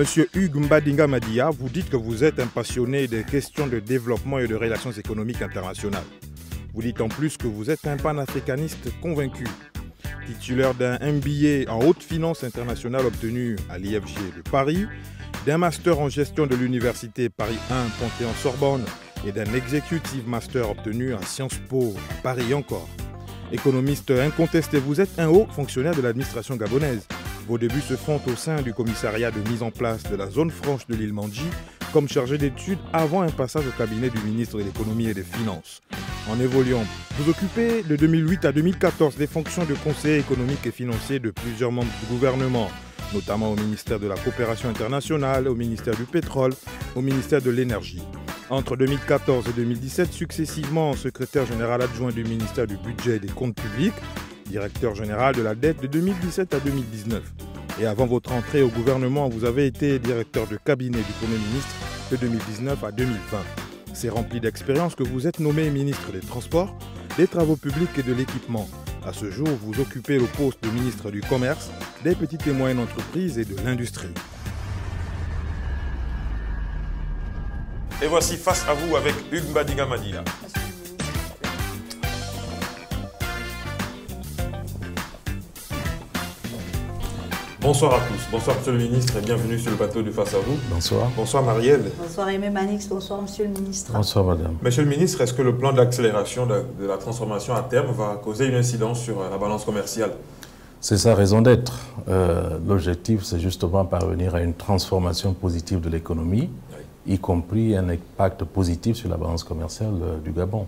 Monsieur Hugues Mbadinga Madia, vous dites que vous êtes un passionné des questions de développement et de relations économiques internationales. Vous dites en plus que vous êtes un panafricaniste convaincu. Titulaire d'un MBA en haute finance internationale obtenu à l'IFG de Paris, d'un master en gestion de l'université Paris 1 Panthéon-Sorbonne et d'un executive master obtenu à Sciences Po à Paris encore. Économiste incontesté, vous êtes un haut fonctionnaire de l'administration gabonaise. Vos débuts se font au sein du commissariat de mise en place de la zone franche de l'île Mandji comme chargé d'études avant un passage au cabinet du ministre de l'économie et des finances. En évoluant, vous occupez de 2008 à 2014 des fonctions de conseiller économique et financier de plusieurs membres du gouvernement, notamment au ministère de la Coopération internationale, au ministère du Pétrole, au ministère de l'Énergie. Entre 2014 et 2017, successivement secrétaire général adjoint du ministère du Budget et des Comptes publics, directeur général de la dette de 2017 à 2019. Et avant votre entrée au gouvernement, vous avez été directeur de cabinet du Premier ministre de 2019 à 2020. C'est rempli d'expérience que vous êtes nommé ministre des Transports, des Travaux publics et de l'Équipement. À ce jour, vous occupez le poste de ministre du Commerce, des petites et moyennes entreprises et de l'industrie. Et voici Face à vous avec Hugues Mbadinga Madia. Bonsoir à tous. Bonsoir Monsieur le Ministre et bienvenue sur le plateau de Face à vous. Bonsoir. Bonsoir Marielle. Bonsoir Aimé Manix, bonsoir Monsieur le Ministre. Bonsoir Madame. Monsieur le Ministre, est-ce que le plan d'accélération de la transformation à terme va causer une incidence sur la balance commerciale? C'est sa raison d'être. L'objectif, c'est justement parvenir à une transformation positive de l'économie, y compris un impact positif sur la balance commerciale du Gabon.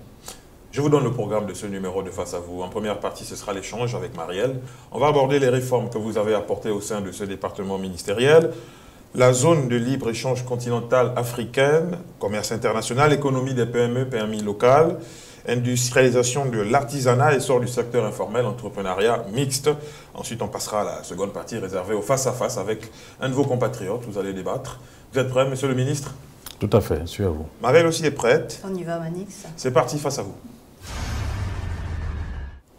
Je vous donne le programme de ce numéro de Face à vous. En première partie, ce sera l'échange avec Marielle. On va aborder les réformes que vous avez apportées au sein de ce département ministériel. La zone de libre-échange continentale africaine, commerce international, économie des PME, PMI locales, industrialisation de l'artisanat, essor du secteur informel, entrepreneuriat mixte. Ensuite, on passera à la seconde partie réservée au face-à-face avec un de vos compatriotes. Vous allez débattre. Vous êtes prêt, Monsieur le Ministre? Tout à fait, je suis à vous. Marielle aussi est prête. On y va Manix. C'est parti, face à vous.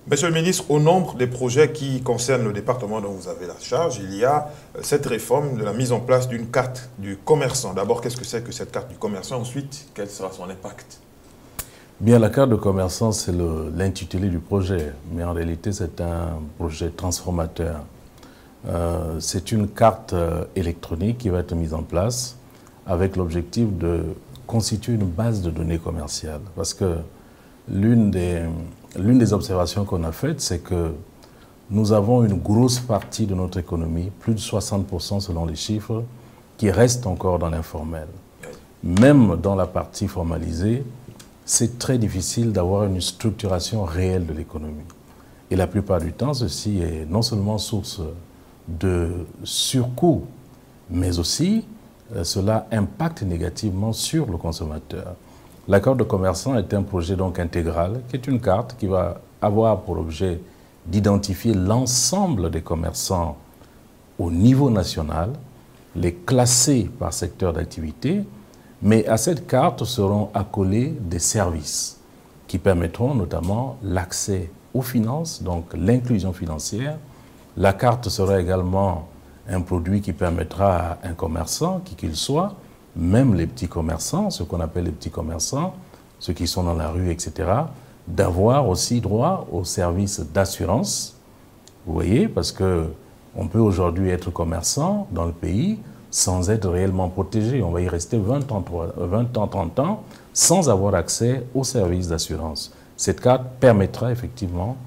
Monsieur le ministre, au nombre des projets qui concernent le département dont vous avez la charge, il y a cette réforme de la mise en place d'une carte du commerçant. D'abord, qu'est-ce que c'est que cette carte du commerçant? Ensuite, quel sera son impact? Bien, la carte de commerçant, c'est l'intitulé du projet, mais en réalité, c'est un projet transformateur. C'est une carte électronique qui va être mise en place avec l'objectif de constituer une base de données commerciales. Parce que l'une des observations qu'on a faites, c'est que nous avons une grosse partie de notre économie, plus de 60% selon les chiffres, qui reste encore dans l'informel. Même dans la partie formalisée, c'est très difficile d'avoir une structuration réelle de l'économie. Et la plupart du temps, ceci est non seulement source de surcoût, mais aussi cela impacte négativement sur le consommateur. La carte de commerçant est un projet donc intégral, qui est une carte qui va avoir pour objet d'identifier l'ensemble des commerçants au niveau national, les classer par secteur d'activité, mais à cette carte seront accolés des services qui permettront notamment l'accès aux finances, donc l'inclusion financière. La carte sera également un produit qui permettra à un commerçant, qui qu'il soit, même les petits commerçants, ce qu'on appelle les petits commerçants, ceux qui sont dans la rue, etc., d'avoir aussi droit aux services d'assurance. Vous voyez, parce qu'on peut aujourd'hui être commerçant dans le pays sans être réellement protégé. On va y rester 20 ans, 30 ans, sans avoir accès aux services d'assurance. Cette carte permettra effectivement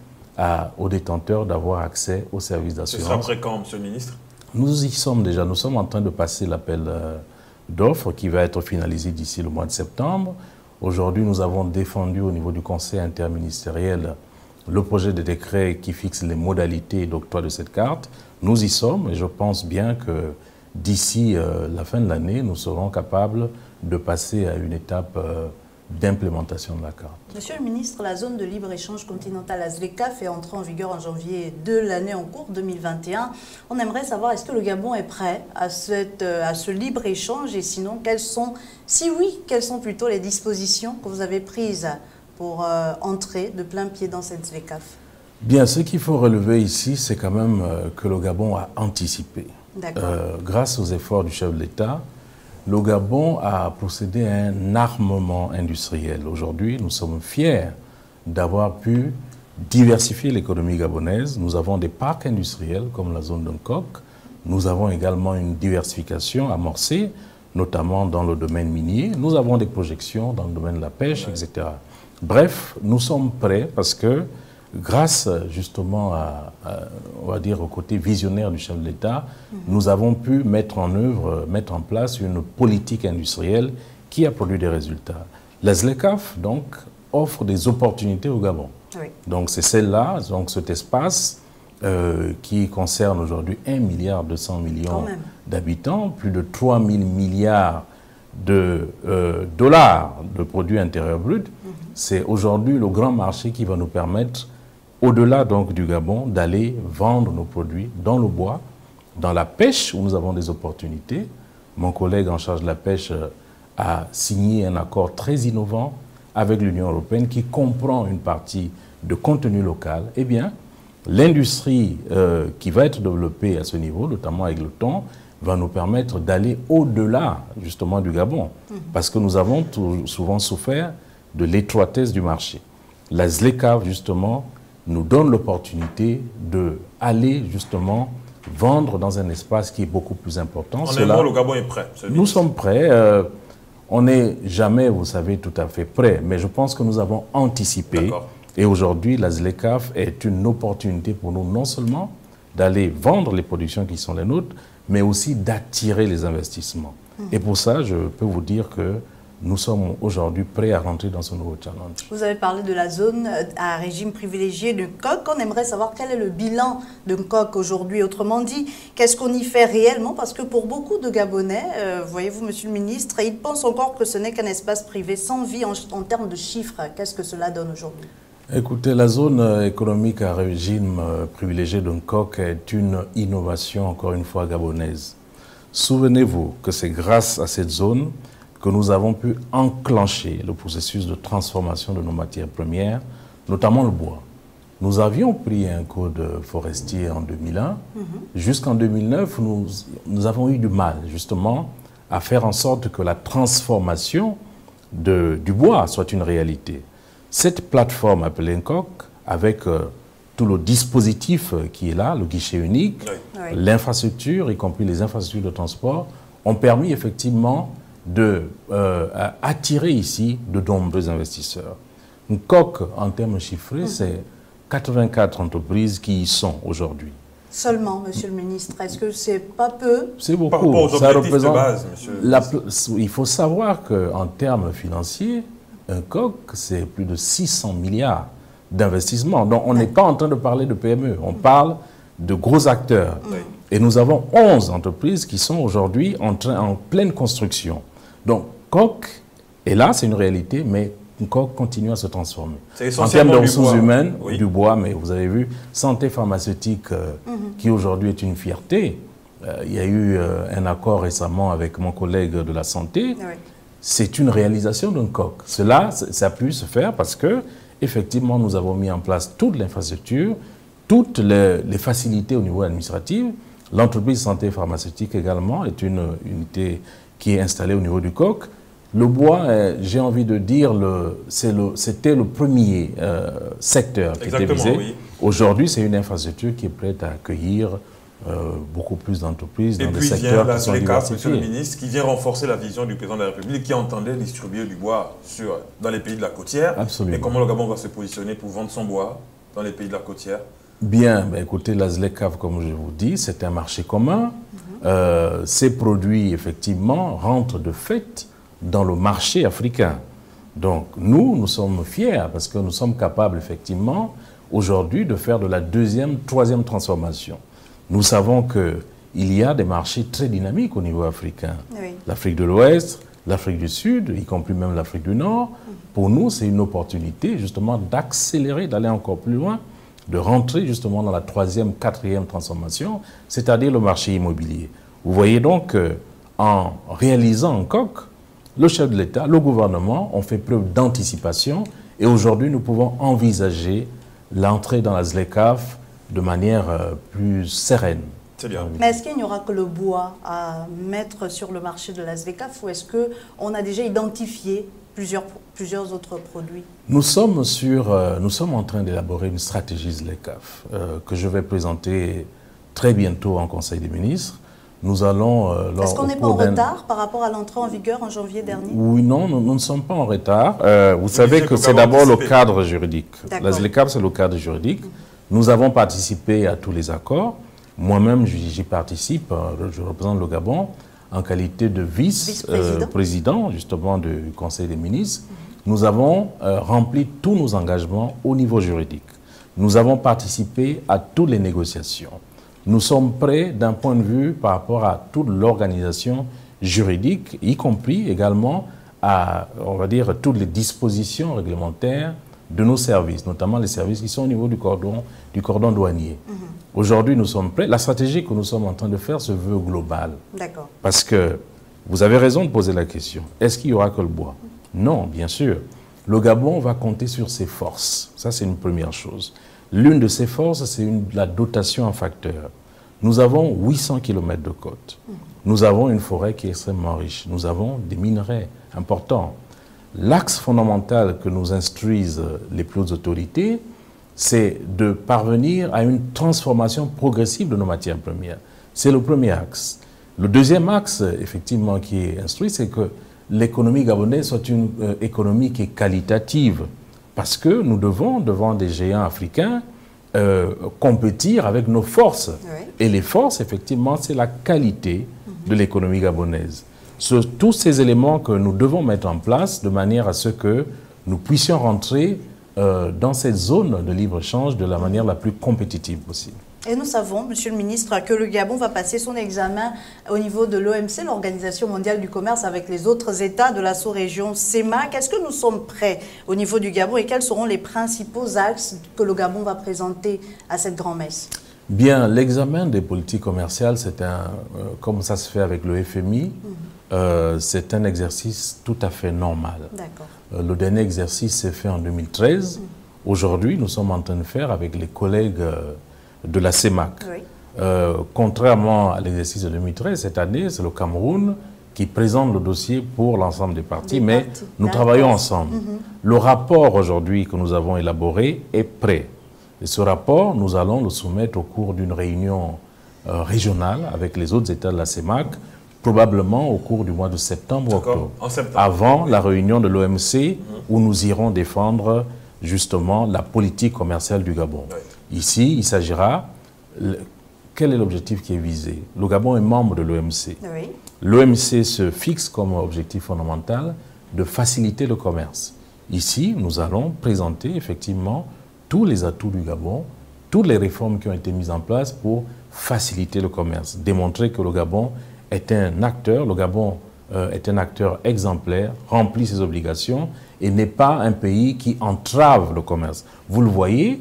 aux détenteurs d'avoir accès aux services d'assurance. Ce sera après quand, Monsieur le Ministre? Nous y sommes déjà. Nous sommes en train de passer l'appel d'offres qui va être finalisé d'ici le mois de septembre. Aujourd'hui, nous avons défendu au niveau du Conseil interministériel le projet de décret qui fixe les modalités d'octroi de cette carte. Nous y sommes et je pense bien que d'ici la fin de l'année, nous serons capables de passer à une étape d'implémentation de la carte. Monsieur le ministre, la zone de libre-échange continentale AZLECAf est entrée en vigueur en janvier de l'année en cours 2021. On aimerait savoir, est-ce que le Gabon est prêt à ce libre-échange et sinon, si oui, quelles sont plutôt les dispositions que vous avez prises pour entrer de plein pied dans cette ZLECAf? Bien, ce qu'il faut relever ici, c'est quand même que le Gabon a anticipé. grâce aux efforts du chef de l'État, le Gabon a procédé à un armement industriel. Aujourd'hui, nous sommes fiers d'avoir pu diversifier l'économie gabonaise. Nous avons des parcs industriels comme la zone d'Nkok. Nous avons également une diversification amorcée, notamment dans le domaine minier. Nous avons des projections dans le domaine de la pêche, etc. Bref, nous sommes prêts parce que grâce justement on va dire, au côté visionnaire du chef de l'État, nous avons pu mettre en place une politique industrielle qui a produit des résultats. La ZLECAf, donc, offre des opportunités au Gabon. Oui. Donc, c'est celle-là, donc cet espace qui concerne aujourd'hui 1,2 milliard d'habitants, plus de 3 000 milliards de dollars de produits intérieurs bruts. C'est aujourd'hui le grand marché qui va nous permettre, au-delà donc du Gabon, d'aller vendre nos produits dans le bois, dans la pêche, où nous avons des opportunités. Mon collègue en charge de la pêche a signé un accord très innovant avec l'Union européenne qui comprend une partie de contenu local. Eh bien, l'industrie qui va être développée à ce niveau, notamment avec le thon, va nous permettre d'aller au-delà justement du Gabon. Parce que nous avons souvent souffert de l'étroitesse du marché. La ZLECAf, justement, nous donne l'opportunité d'aller justement vendre dans un espace qui est beaucoup plus important. Le Gabon est prêt. Nous sommes prêts. On n'est jamais, vous savez, tout à fait prêt, mais je pense que nous avons anticipé. Et aujourd'hui, la ZLECAf est une opportunité pour nous non seulement d'aller vendre les productions qui sont les nôtres, mais aussi d'attirer les investissements. Et pour ça, je peux vous dire que nous sommes aujourd'hui prêts à rentrer dans ce nouveau challenge. Vous avez parlé de la zone à régime privilégié de Nkok. On aimerait savoir quel est le bilan de Nkok aujourd'hui. Autrement dit, qu'est-ce qu'on y fait réellement? Parce que pour beaucoup de Gabonais, voyez-vous, Monsieur le Ministre, ils pensent encore que ce n'est qu'un espace privé sans vie en termes de chiffres. Qu'est-ce que cela donne aujourd'hui? Écoutez, la zone économique à régime privilégié de Nkok est une innovation, encore une fois, gabonaise. Souvenez-vous que c'est grâce à cette zone que nous avons pu enclencher le processus de transformation de nos matières premières, notamment le bois. Nous avions pris un code forestier en 2001. Jusqu'en 2009, nous avons eu du mal, justement, à faire en sorte que la transformation du bois soit une réalité. Cette plateforme appelée Nkok, avec tout le dispositif qui est là, le guichet unique, l'infrastructure, y compris les infrastructures de transport, ont permis effectivement d'attirer ici de nombreux investisseurs. Nkok, en termes chiffrés, c'est 84 entreprises qui y sont aujourd'hui. Seulement, Monsieur le Ministre, est-ce que c'est pas peu? C'est beaucoup. Par rapport aux objectifs de base, il faut savoir qu'en termes financiers, Nkok, c'est plus de 600 milliards d'investissements. Donc, on n'est pas en train de parler de PME, on parle de gros acteurs. Et nous avons 11 entreprises qui sont aujourd'hui en pleine construction. Donc, Nkok est là, c'est une réalité, mais Nkok continue à se transformer. En termes de ressources humaines, du bois, mais vous avez vu, santé pharmaceutique, qui aujourd'hui est une fierté. Il y a eu un accord récemment avec mon collègue de la santé. C'est une réalisation de Nkok. Cela, ça a pu se faire parce que, effectivement, nous avons mis en place toute l'infrastructure, toutes les facilités au niveau administratif. L'entreprise santé pharmaceutique également est une unité qui est installée au niveau du Nkok. Le bois, j'ai envie de dire, c'était le premier secteur qui était visé. Aujourd'hui, c'est une infrastructure qui est prête à accueillir beaucoup plus d'entreprises dans des secteurs qui sont diversifiés. Monsieur le ministre, qui vient renforcer la vision du président de la République qui entendait distribuer du bois dans les pays de la côtière. Absolument. Et comment le Gabon va se positionner pour vendre son bois dans les pays de la côtière? Bien, écoutez, la ZLECAf, comme je vous dis, c'est un marché commun. Ces produits, effectivement, rentrent de fait dans le marché africain. Donc, nous sommes fiers parce que nous sommes capables, effectivement, aujourd'hui, de faire de la deuxième, troisième transformation. Nous savons qu'il y a des marchés très dynamiques au niveau africain. L'Afrique de l'Ouest, l'Afrique du Sud, y compris même l'Afrique du Nord. Pour nous, c'est une opportunité, justement, d'accélérer, d'aller encore plus loin, de rentrer, justement, dans la troisième, quatrième transformation, c'est-à-dire le marché immobilier. Vous voyez donc qu'en réalisant Nkok, le chef de l'État, le gouvernement ont fait preuve d'anticipation et aujourd'hui, nous pouvons envisager l'entrée dans la ZLECAf de manière plus sereine. C'est bien. Mais est-ce qu'il n'y aura que le bois à mettre sur le marché de la SVECAF ou est-ce qu'on a déjà identifié plusieurs autres produits? Nous sommes en train d'élaborer une stratégie SVECAF que je vais présenter très bientôt en Conseil des ministres. Nous allons... Est-ce qu'on n'est pas en retard par rapport à l'entrée en vigueur en janvier dernier? Oui, non, nous ne sommes pas en retard. Vous savez que c'est d'abord le cadre juridique. La SVECAF, c'est le cadre juridique. Nous avons participé à tous les accords. Moi-même, j'y participe. Je représente le Gabon en qualité de vice-président justement du Conseil des ministres. Nous avons rempli tous nos engagements au niveau juridique. Nous avons participé à toutes les négociations. Nous sommes prêts d'un point de vue par rapport à toute l'organisation juridique, y compris également à, on va dire, toutes les dispositions réglementaires de nos services, notamment les services qui sont au niveau du cordon douanier. Aujourd'hui, nous sommes prêts. La stratégie que nous sommes en train de faire se veut globale. D'accord. Parce que vous avez raison de poser la question. Est-ce qu'il n'y aura que le bois? Non, bien sûr. Le Gabon va compter sur ses forces. Ça, c'est une première chose. L'une de ces forces, c'est la dotation en facteurs. Nous avons 800 km de côte. Nous avons une forêt qui est extrêmement riche. Nous avons des minerais importants. L'axe fondamental que nous instruisent les plus hautes autorités, c'est de parvenir à une transformation progressive de nos matières premières. C'est le premier axe. Le deuxième axe, effectivement, qui est instruit, c'est que l'économie gabonaise soit une économie qui est qualitative. Parce que nous devons, devant des géants africains, compétir avec nos forces. Oui. Et les forces, effectivement, c'est la qualité de l'économie gabonaise. Tous ces éléments que nous devons mettre en place de manière à ce que nous puissions rentrer dans cette zone de libre-échange de la manière la plus compétitive possible. Et nous savons, Monsieur le Ministre, que le Gabon va passer son examen au niveau de l'OMC, l'Organisation mondiale du commerce, avec les autres États de la sous-région CEMAC. Est-ce que nous sommes prêts au niveau du Gabon et quels seront les principaux axes que le Gabon va présenter à cette grand-messe? Bien, l'examen des politiques commerciales, c'est comme ça se fait avec le FMI, c'est un exercice tout à fait normal. Le dernier exercice s'est fait en 2013. Aujourd'hui, nous sommes en train de faire avec les collègues de la CEMAC. Oui. Contrairement à l'exercice de 2013, cette année, c'est le Cameroun qui présente le dossier pour l'ensemble des partis, mais nous travaillons ensemble. Le rapport aujourd'hui que nous avons élaboré est prêt. Et ce rapport, nous allons le soumettre au cours d'une réunion régionale avec les autres États de la CEMAC, probablement au cours du mois de septembre-octobre, avant la réunion de l'OMC où nous irons défendre justement la politique commerciale du Gabon. Oui. Ici, il s'agira, quel est l'objectif qui est visé? Le Gabon est membre de l'OMC. Oui. L'OMC se fixe comme objectif fondamental de faciliter le commerce. Ici, nous allons présenter effectivement tous les atouts du Gabon, toutes les réformes qui ont été mises en place pour faciliter le commerce, démontrer que le Gabon est un acteur, le Gabon est un acteur exemplaire, remplit ses obligations et n'est pas un pays qui entrave le commerce. Vous le voyez,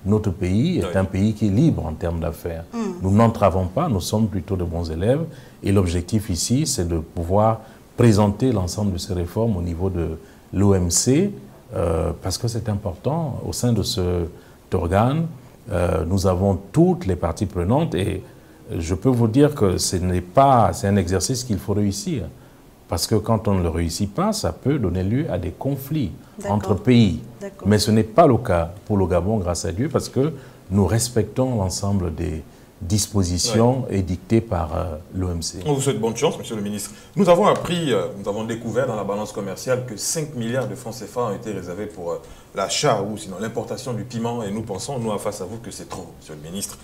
notre pays est un pays qui est libre en termes d'affaires. Nous n'entravons pas, nous sommes plutôt de bons élèves et l'objectif ici, c'est de pouvoir présenter l'ensemble de ces réformes au niveau de l'OMC parce que c'est important. Au sein de cet organe, nous avons toutes les parties prenantes et je peux vous dire que c'est un exercice qu'il faut réussir. Parce que quand on ne le réussit pas, ça peut donner lieu à des conflits entre pays. Mais ce n'est pas le cas pour le Gabon, grâce à Dieu, parce que nous respectons l'ensemble des dispositions édictées par l'OMC. On vous souhaite bonne chance, Monsieur le Ministre. Nous avons appris, nous avons découvert dans la balance commerciale que 5 milliards de francs CFA ont été réservés pour l'achat ou sinon l'importation du piment. Et nous pensons, nous, face à vous, que c'est trop, Monsieur le Ministre.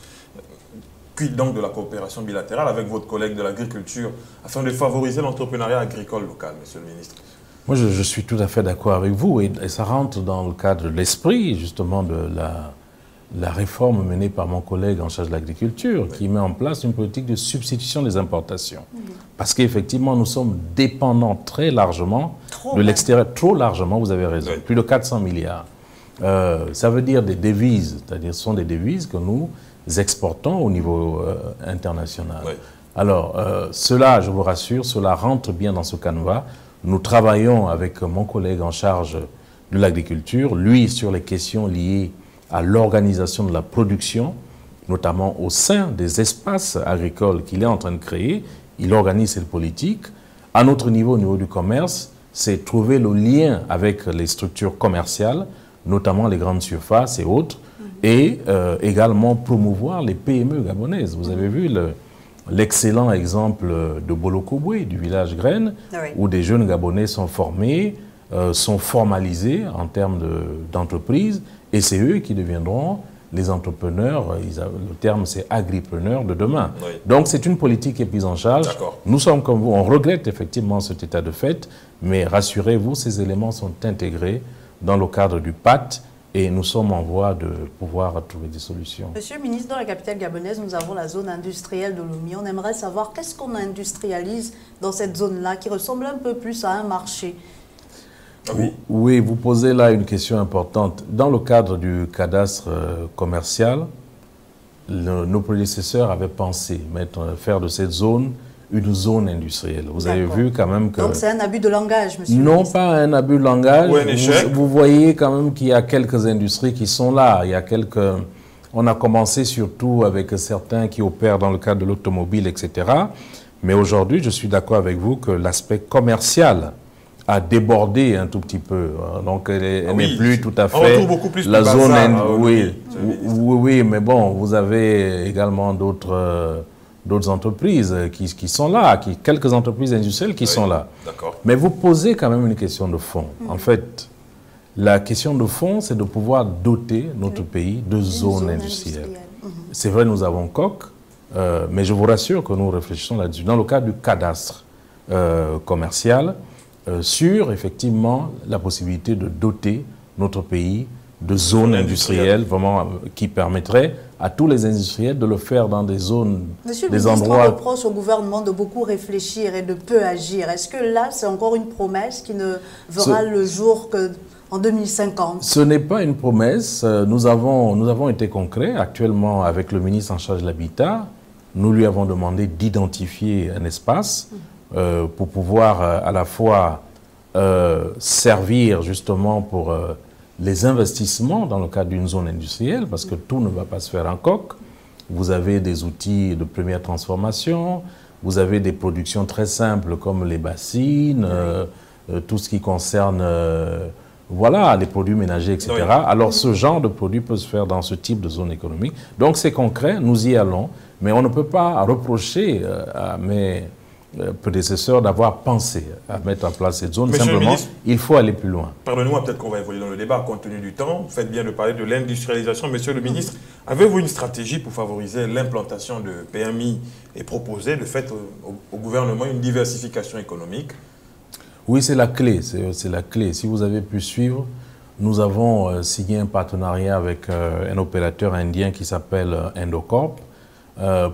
Quid donc de la coopération bilatérale avec votre collègue de l'agriculture afin de favoriser l'entrepreneuriat agricole local, Monsieur le Ministre? Moi, je suis tout à fait d'accord avec vous et ça rentre dans le cadre de l'esprit, justement, de la réforme menée par mon collègue en charge de l'agriculture, qui met en place une politique de substitution des importations. Parce qu'effectivement, nous sommes dépendants très largement de l'extérieur. Trop largement, vous avez raison. Plus de 400 milliards. Ça veut dire des devises, c'est-à-dire ce sont des devises que nous exportons au niveau international. Alors, cela, je vous rassure, cela rentre bien dans ce canevas. Nous travaillons avec mon collègue en charge de l'agriculture, lui sur les questions liées à l'organisation de la production notamment au sein des espaces agricoles qu'il est en train de créer. Il organise cette politique. À notre niveau, au niveau du commerce, c'est trouver le lien avec les structures commerciales, notamment les grandes surfaces et autres, et également promouvoir les PME gabonaises. Vous avez vu l'excellent exemple de Bolokobwe, du village Graine, où des jeunes Gabonais sont formés, sont formalisés en termes d'entreprise, et c'est eux qui deviendront les entrepreneurs, le terme c'est agripreneurs de demain. Oui. Donc c'est une politique qui est prise en charge. Nous sommes comme vous, on regrette effectivement cet état de fait, mais rassurez-vous, ces éléments sont intégrés dans le cadre du pacte et nous sommes en voie de pouvoir trouver des solutions. Monsieur le ministre, dans la capitale gabonaise, nous avons la zone industrielle de Lomé. On aimerait savoir qu'est-ce qu'on industrialise dans cette zone-là qui ressemble un peu plus à un marché. Oui, vous posez là une question importante. Dans le cadre du cadastre commercial, nos prédécesseurs avaient pensé faire de cette zone une zone industrielle. Vous avez vu quand même que... Donc c'est un abus de langage, monsieur Non, pas un abus de langage. Vous voyez quand même qu'il y a quelques industries qui sont là. Il y a quelques... On a commencé surtout avec certains qui opèrent dans le cadre de l'automobile, etc. Mais aujourd'hui, je suis d'accord avec vous que l'aspect commercial a débordé un tout petit peu. Donc, elle n'est plus tout à fait plus la zone... Oui, mais bon, vous avez également d'autres entreprises qui sont là, quelques entreprises industrielles qui sont là. Mais vous posez quand même une question de fond. En fait, la question de fond, c'est de pouvoir doter notre pays de zones industrielles. C'est vrai, nous avons Coq, mais je vous rassure que nous réfléchissons là-dessus. Dans le cadre du cadastre commercial, sur, effectivement, la possibilité de doter notre pays de zones industrielles vraiment, qui permettraient à tous les industriels de le faire dans des zones, Monsieur le ministre, on reproche au gouvernement de beaucoup réfléchir et de peu agir. Est-ce que là, c'est encore une promesse qui ne verra le jour qu'en 2050? Ce n'est pas une promesse. Nous avons été concrets. Actuellement, avec le ministre en charge de l'habitat, nous lui avons demandé d'identifier un espace pour pouvoir à la fois servir justement pour les investissements dans le cadre d'une zone industrielle, parce que tout ne va pas se faire en coq. Vous avez des outils de première transformation, vous avez des productions très simples comme les bassines, tout ce qui concerne voilà, les produits ménagers, etc. Alors ce genre de produit peut se faire dans ce type de zone économique. Donc c'est concret, nous y allons, mais on ne peut pas reprocher à mes prédécesseurs d'avoir pensé à mettre en place cette zone. Simplement, ministre, il faut aller plus loin. Pardonnez-moi, peut-être qu'on va évoluer dans le débat compte tenu du temps. Vous faites bien de parler de l'industrialisation. Monsieur le ministre, avez-vous une stratégie pour favoriser l'implantation de PMI et proposer, de fait, au gouvernement une diversification économique? Oui, c'est la clé. C'est la clé. Si vous avez pu suivre, nous avons signé un partenariat avec un opérateur indien qui s'appelle Endocorp,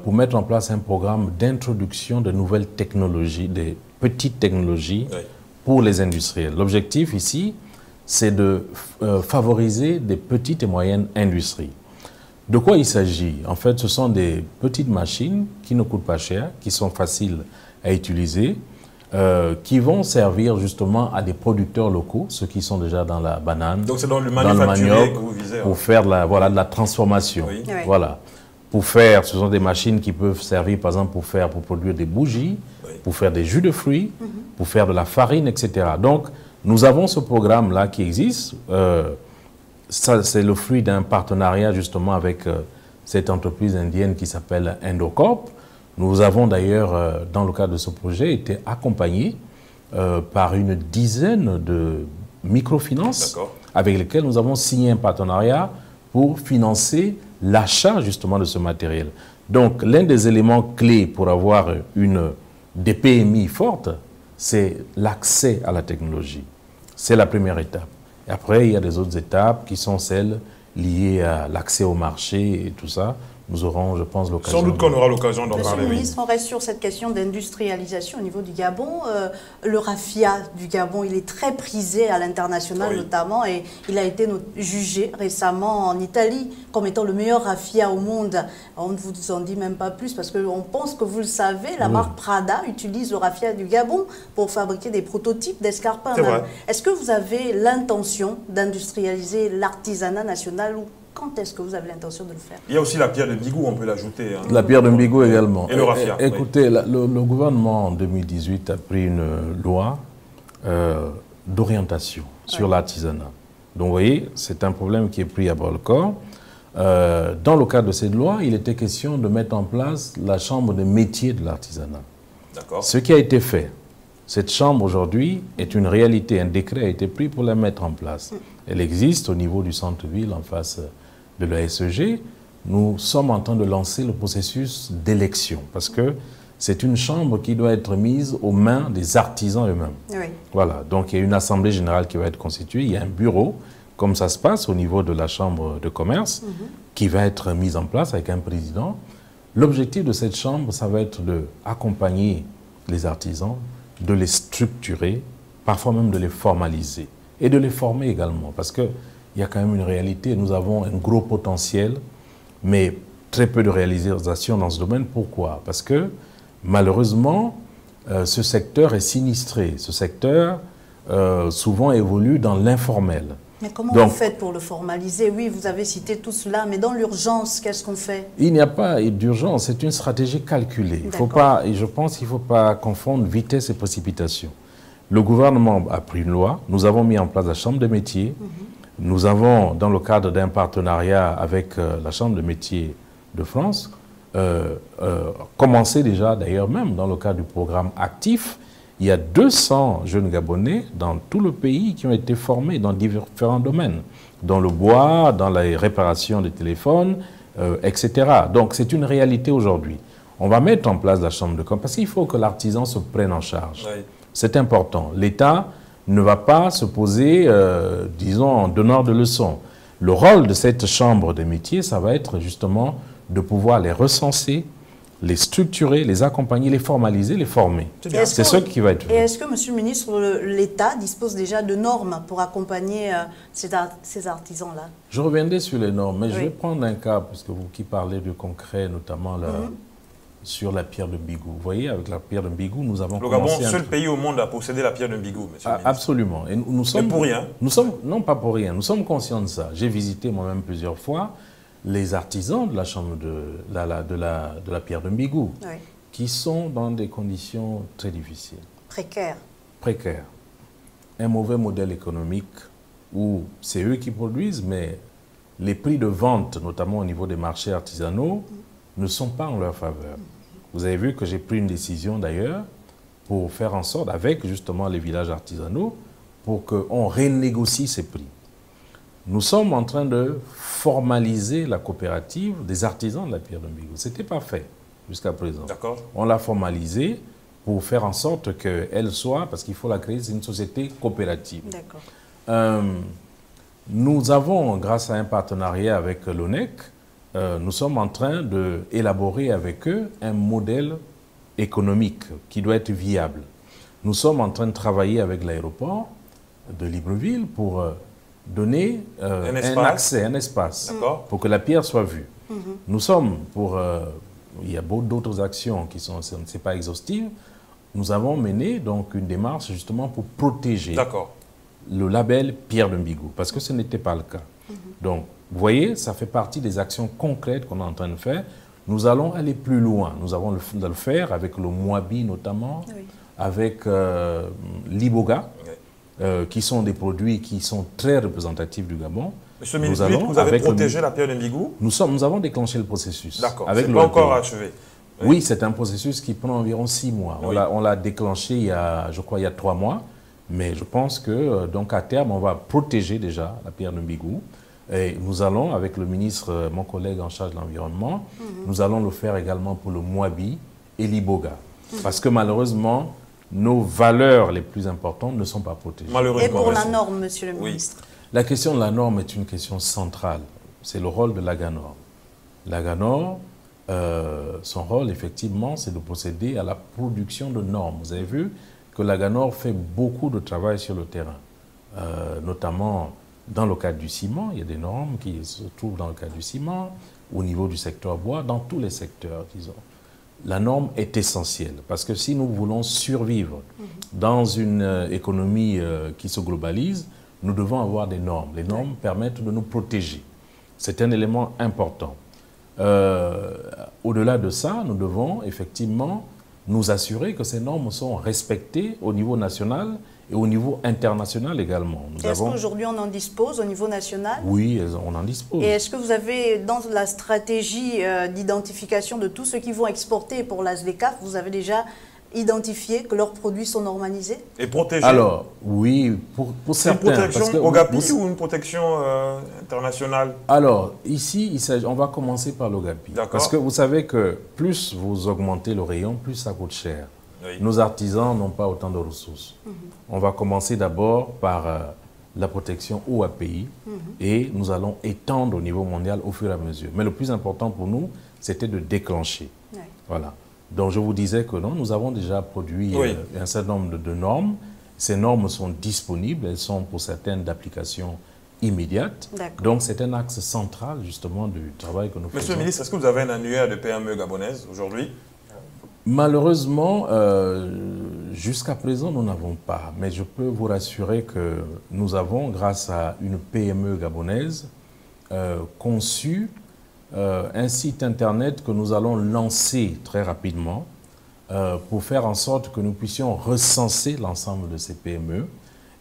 pour mettre en place un programme d'introduction de nouvelles technologies, des petites technologies pour les industriels. L'objectif ici, c'est de favoriser des petites et moyennes industries. De quoi il s'agit? En fait, ce sont des petites machines qui ne coûtent pas cher, qui sont faciles à utiliser, qui vont servir justement à des producteurs locaux, ceux qui sont déjà dans la banane, donc c'est dans le manioc, que vous visez, pour faire de la transformation. Voilà. Ce sont des machines qui peuvent servir, par exemple, pour produire des bougies, pour faire des jus de fruits, pour faire de la farine, etc. Donc, nous avons ce programme-là qui existe. C'est le fruit d'un partenariat, justement, avec cette entreprise indienne qui s'appelle Endocorp. Nous avons d'ailleurs, dans le cadre de ce projet, été accompagnés par une dizaine de microfinances avec lesquelles nous avons signé un partenariat pour financer l'achat justement de ce matériel. Donc l'un des éléments clés pour avoir des PMI fortes, c'est l'accès à la technologie. C'est la première étape. Et après, il y a des autres étapes qui sont celles liées à l'accès au marché et tout ça. Nous aurons, je pense, l'occasion... Sans doute qu'on aura l'occasion d'en parler. Monsieur le ministre, on reste sur cette question d'industrialisation au niveau du Gabon. Le raffia du Gabon, il est très prisé à l'international notamment, et il a été jugé récemment en Italie comme étant le meilleur raffia au monde. On ne vous en dit même pas plus parce qu'on pense que vous le savez, la marque Prada utilise le raffia du Gabon pour fabriquer des prototypes d'escarpins. Est-ce que vous avez l'intention d'industrialiser l'artisanat national ou Quand est-ce que vous avez l'intention de le faire? Il y a aussi la pierre de Bigou, on peut l'ajouter. Hein. La pierre de Bigou également. Et le raffia. Écoutez, le gouvernement en 2018 a pris une loi d'orientation sur l'artisanat. Donc vous voyez, c'est un problème qui est pris à bras le corps. Dans le cadre de cette loi, il était question de mettre en place la chambre des métiers de l'artisanat. Ce qui a été fait, cette chambre aujourd'hui est une réalité. Un décret a été pris pour la mettre en place. Elle existe au niveau du centre-ville en face de la SEG. Nous sommes en train de lancer le processus d'élection parce que c'est une chambre qui doit être mise aux mains des artisans eux-mêmes. Oui. Voilà, donc il y a une assemblée générale qui va être constituée, il y a un bureau, comme ça se passe au niveau de la chambre de commerce, qui va être mise en place avec un président. L'objectif de cette chambre, ça va être d'accompagner les artisans, de les structurer, parfois même de les formaliser et de les former également, parce qu'il y a quand même une réalité, nous avons un gros potentiel, mais très peu de réalisation dans ce domaine. Pourquoi? Parce que malheureusement, ce secteur est sinistré. Ce secteur, souvent, évolue dans l'informel. Mais comment vous faites pour le formaliser? Oui, vous avez cité tout cela, mais dans l'urgence, qu'est-ce qu'on fait? Il n'y a pas d'urgence, c'est une stratégie calculée. Il faut pas, et je pense qu'il ne faut pas confondre vitesse et précipitation. Le gouvernement a pris une loi, nous avons mis en place la Chambre des métiers, nous avons, dans le cadre d'un partenariat avec la Chambre des métiers de France, commencé déjà, d'ailleurs même dans le cadre du programme Actif, il y a 200 jeunes Gabonais dans tout le pays qui ont été formés dans différents domaines, dans le bois, dans la réparation des téléphones, etc. Donc c'est une réalité aujourd'hui. On va mettre en place la chambre de commerce parce qu'il faut que l'artisan se prenne en charge. Oui. C'est important. L'État ne va pas se poser, disons, en donneur de leçons. Le rôle de cette chambre des métiers, ça va être justement de pouvoir les recenser, les structurer, les accompagner, les formaliser, les former. C'est ce qui va être fait. Et est-ce que, Monsieur le ministre, l'État dispose déjà de normes pour accompagner ces artisans-là? Je reviendrai sur les normes, mais je vais prendre un cas, puisque vous qui parlez de concret, notamment sur la pierre de Bigou. Vous voyez, avec la pierre de Bigou, nous avons commencé... Le Gabon, seul pays au monde à posséder la pierre de Bigou, monsieur le ministre. Absolument. Et nous sommes, pour rien? Non, pas pour rien. Nous sommes conscients de ça. J'ai visité moi-même plusieurs fois les artisans de la chambre de la pierre de Bigou, qui sont dans des conditions très difficiles. Précaires. Précaires. Un mauvais modèle économique où c'est eux qui produisent, mais les prix de vente, notamment au niveau des marchés artisanaux, ne sont pas en leur faveur. Vous avez vu que j'ai pris une décision d'ailleurs pour faire en sorte, avec justement les villages artisanaux, pour qu'on renégocie ces prix. Nous sommes en train de formaliser la coopérative des artisans de la pierre de Bigou. Ce n'était pas fait jusqu'à présent. On l'a formalisée pour faire en sorte qu'elle soit, parce qu'il faut la créer, c'est une société coopérative. Nous avons, grâce à un partenariat avec l'ONEC, nous sommes en train d'élaborer avec eux un modèle économique qui doit être viable. Nous sommes en train de travailler avec l'aéroport de Libreville pour donner un accès, un espace, pour que la pierre soit vue. Nous sommes pour... il y a beaucoup d'autres actions qui sont... Ce n'est pas exhaustif. Nous avons mené donc une démarche justement pour protéger le label Pierre de Bigou, parce que ce n'était pas le cas. Donc, vous voyez, ça fait partie des actions concrètes qu'on est en train de faire. Nous allons aller plus loin. Nous allons le faire avec le Moabi notamment, avec l'Iboga, qui sont des produits qui sont très représentatifs du Gabon. Monsieur le ministre, vous avez protégé la pierre de Bigou? Nous avons déclenché le processus. D'accord, c'est pas encore achevé. Oui, c'est un processus qui prend environ 6 mois. On l'a déclenché il y a, je crois, il y a 3 mois. Mais je pense que, donc à terme, on va protéger déjà la pierre de Bigou. Et nous allons, avec le ministre, mon collègue en charge de l'environnement, nous allons le faire également pour le Moabi et l'Iboga. Parce que malheureusement, nos valeurs les plus importantes ne sont pas protégées. Et pour la norme, monsieur le ministre? La question de la norme est une question centrale. C'est le rôle de l'AGANOR. L'AGANOR, son rôle, effectivement, c'est de procéder à la production de normes. Vous avez vu que l'AGANOR fait beaucoup de travail sur le terrain, notamment dans le cadre du ciment. Il y a des normes qui se trouvent dans le cadre du ciment, au niveau du secteur bois, dans tous les secteurs, disons. La norme est essentielle parce que si nous voulons survivre dans une économie qui se globalise, nous devons avoir des normes. Les normes permettent de nous protéger. C'est un élément important. Au-delà de ça, nous devons effectivement nous assurer que ces normes sont respectées au niveau national et au niveau international également. Est-ce qu'aujourd'hui on en dispose au niveau national? Oui, on en dispose. Et est-ce que vous avez, dans la stratégie d'identification de tous ceux qui vont exporter pour la ZLECAf, vous avez déjà identifié que leurs produits sont normalisés? Et protégés? Alors, oui, pour certains. Une protection OGAPI ou une protection internationale? Alors, ici, on va commencer par l'OGAPI. Parce que vous savez que plus vous augmentez le rayon, plus ça coûte cher. Oui. Nos artisans n'ont pas autant de ressources. On va commencer d'abord par la protection OAPI et nous allons étendre au niveau mondial au fur et à mesure. Mais le plus important pour nous, c'était de déclencher. Oui. Voilà. Donc je vous disais que non, nous avons déjà produit un certain nombre de normes. Ces normes sont disponibles, elles sont pour certaines d'application immédiate. Donc c'est un axe central justement du travail que nous faisons. Monsieur le ministre, est-ce que vous avez un annuaire de PME gabonaise aujourd'hui? Malheureusement, jusqu'à présent, nous n'avons pas. Mais je peux vous rassurer que nous avons, grâce à une PME gabonaise, conçu un site internet que nous allons lancer très rapidement pour faire en sorte que nous puissions recenser l'ensemble de ces PME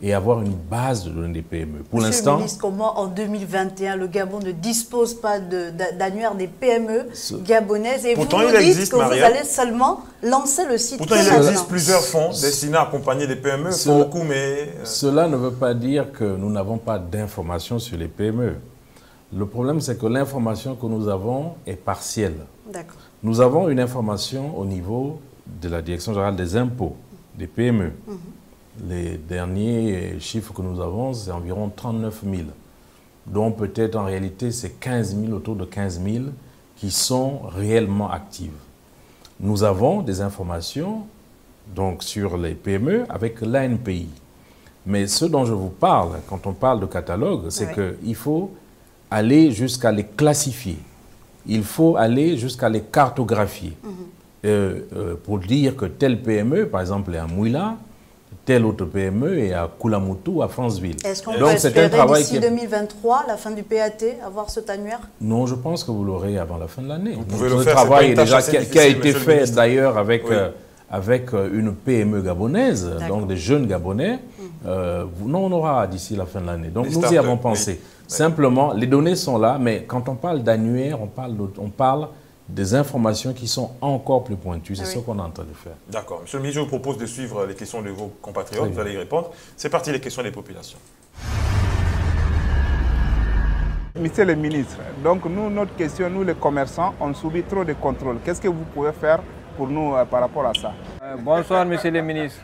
et avoir une base de données des PME. Pour l'instant, Monsieur le ministre, comment en 2021 le Gabon ne dispose pas d'annuaire des PME gabonaises et pourtant, vous nous dites que vous allez seulement lancer le site? Pourtant, il existe plusieurs fonds destinés à accompagner des PME. Beaucoup, mais cela ne veut pas dire que nous n'avons pas d'informations sur les PME. Le problème, c'est que l'information que nous avons est partielle. Nous avons une information au niveau de la Direction générale des impôts, des PME. Les derniers chiffres que nous avons, c'est environ 39 000. Donc peut-être en réalité, c'est 15 000, autour de 15 000 qui sont réellement actives. Nous avons des informations donc, sur les PME avec l'ANPI. Mais ce dont je vous parle, quand on parle de catalogue, c'est qu'il faut aller jusqu'à les classifier. Il faut aller jusqu'à les cartographier. Pour dire que telle PME, par exemple, est à Mouila, telle autre PME est à Koulamoutou, à Franceville. Est-ce qu'on peut espérer d'ici 2023, la fin du PAT, avoir cet annuaire? Non, je pense que vous l'aurez avant la fin de l'année. Vous pouvez le faire, travail déjà qui a été fait d'ailleurs avec, avec une PME gabonaise, donc des jeunes Gabonais. Non, on aura d'ici la fin de l'année. Donc nous y avons pensé. Simplement, les données sont là, mais quand on parle d'annuaire, on parle des informations qui sont encore plus pointues. C'est ce qu'on est en train de faire. D'accord. Monsieur le ministre, je vous propose de suivre les questions de vos compatriotes. Vous allez y répondre. C'est parti, les questions des populations. Monsieur le ministre, donc nous, notre question, nous les commerçants, on subit trop de contrôles. Qu'est-ce que vous pouvez faire pour nous par rapport à ça? Bonsoir, monsieur le ministre.